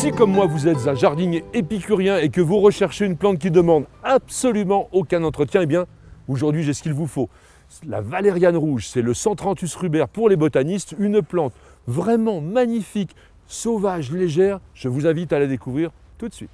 Si comme moi vous êtes un jardinier épicurien et que vous recherchez une plante qui demande absolument aucun entretien, eh bien aujourd'hui j'ai ce qu'il vous faut. La valériane rouge, c'est le Centranthus rubers pour les botanistes, une plante vraiment magnifique, sauvage, légère. Je vous invite à la découvrir tout de suite.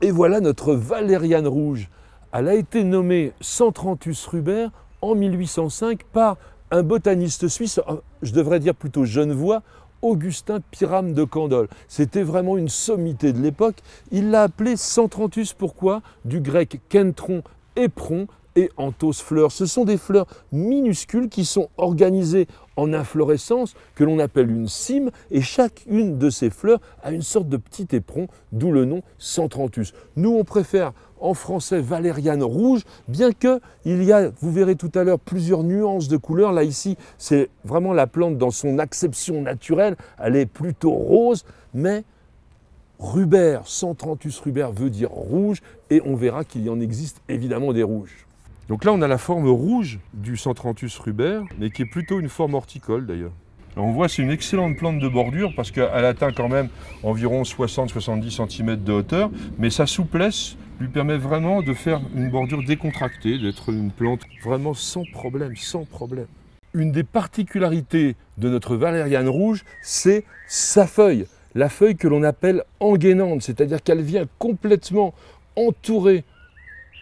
Et voilà notre valériane rouge. Elle a été nommée Centranthus rubers en 1805 par un botaniste suisse, je devrais dire plutôt genevois, Augustin Pyrame de Candolle. C'était vraiment une sommité de l'époque. Il l'a appelé Centranthus, pourquoi? Du grec kentron, éperon, et anthos fleurs. Ce sont des fleurs minuscules qui sont organisées en inflorescence que l'on appelle une cyme, et chacune de ces fleurs a une sorte de petit éperon, d'où le nom Centranthus. Nous on préfère en français valériane rouge, bien que il y a, vous verrez tout à l'heure, plusieurs nuances de couleurs. Là ici, c'est vraiment la plante dans son acception naturelle, elle est plutôt rose, mais rubers, Centranthus rubers veut dire rouge, et on verra qu'il y en existe évidemment des rouges. Donc là, on a la forme rouge du Centranthus rubers, mais qui est plutôt une forme horticole d'ailleurs. On voit c'est une excellente plante de bordure parce qu'elle atteint quand même environ 60-70 cm de hauteur, mais sa souplesse lui permet vraiment de faire une bordure décontractée, d'être une plante vraiment sans problème, sans problème. Une des particularités de notre valériane rouge, c'est sa feuille. La feuille que l'on appelle engainante, c'est-à-dire qu'elle vient complètement entourer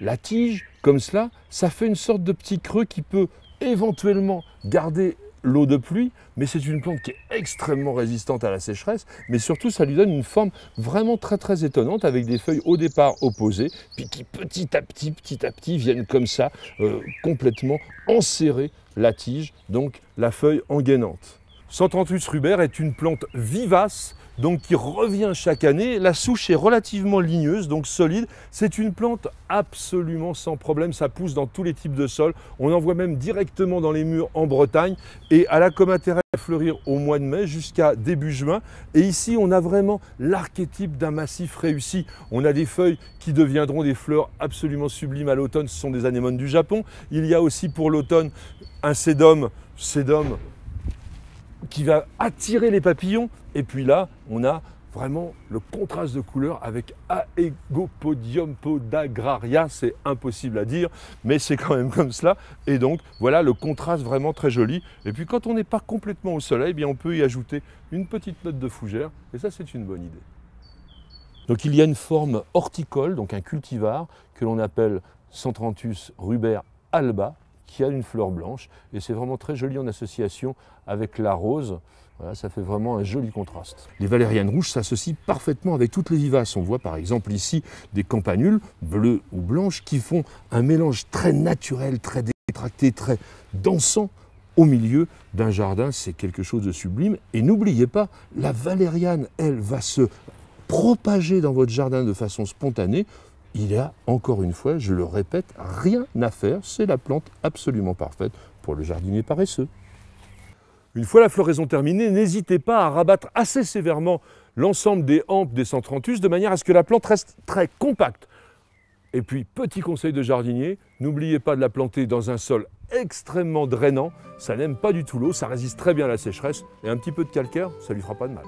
la tige, comme cela, ça fait une sorte de petit creux qui peut éventuellement garder l'eau de pluie, mais c'est une plante qui est extrêmement résistante à la sécheresse, mais surtout ça lui donne une forme vraiment très étonnante avec des feuilles au départ opposées, puis qui petit à petit viennent comme ça complètement enserrer la tige, donc la feuille engainante. Centranthus rubers est une plante vivace, donc qui revient chaque année. La souche est relativement ligneuse, donc solide. C'est une plante absolument sans problème, ça pousse dans tous les types de sols. On en voit même directement dans les murs en Bretagne. Et elle a comme intérêt à fleurir au mois de mai jusqu'à début juin. Et ici, on a vraiment l'archétype d'un massif réussi. On a des feuilles qui deviendront des fleurs absolument sublimes à l'automne. Ce sont des anémones du Japon. Il y a aussi pour l'automne un sédum qui va attirer les papillons. Et puis là, on a vraiment le contraste de couleurs avec Aegopodium podagraria. C'est impossible à dire, mais c'est quand même comme cela. Et donc, voilà le contraste vraiment très joli. Et puis, quand on n'est pas complètement au soleil, eh bien, on peut y ajouter une petite note de fougère. Et ça, c'est une bonne idée. Donc, il y a une forme horticole, donc un cultivar, que l'on appelle Centranthus rubers alba, qui a une fleur blanche, et c'est vraiment très joli en association avec la rose. Voilà, ça fait vraiment un joli contraste. Les valérianes rouges s'associent parfaitement avec toutes les vivaces. On voit par exemple ici des campanules bleues ou blanches qui font un mélange très naturel, très décontracté, très dansant au milieu d'un jardin. C'est quelque chose de sublime. Et n'oubliez pas, la valériane, elle, va se propager dans votre jardin de façon spontanée. Il y a, encore une fois, je le répète, rien à faire. C'est la plante absolument parfaite pour le jardinier paresseux. Une fois la floraison terminée, n'hésitez pas à rabattre assez sévèrement l'ensemble des hampes des Centranthus de manière à ce que la plante reste très compacte. Et puis, petit conseil de jardinier, n'oubliez pas de la planter dans un sol extrêmement drainant. Ça n'aime pas du tout l'eau, ça résiste très bien à la sécheresse. Et un petit peu de calcaire, ça ne lui fera pas de mal.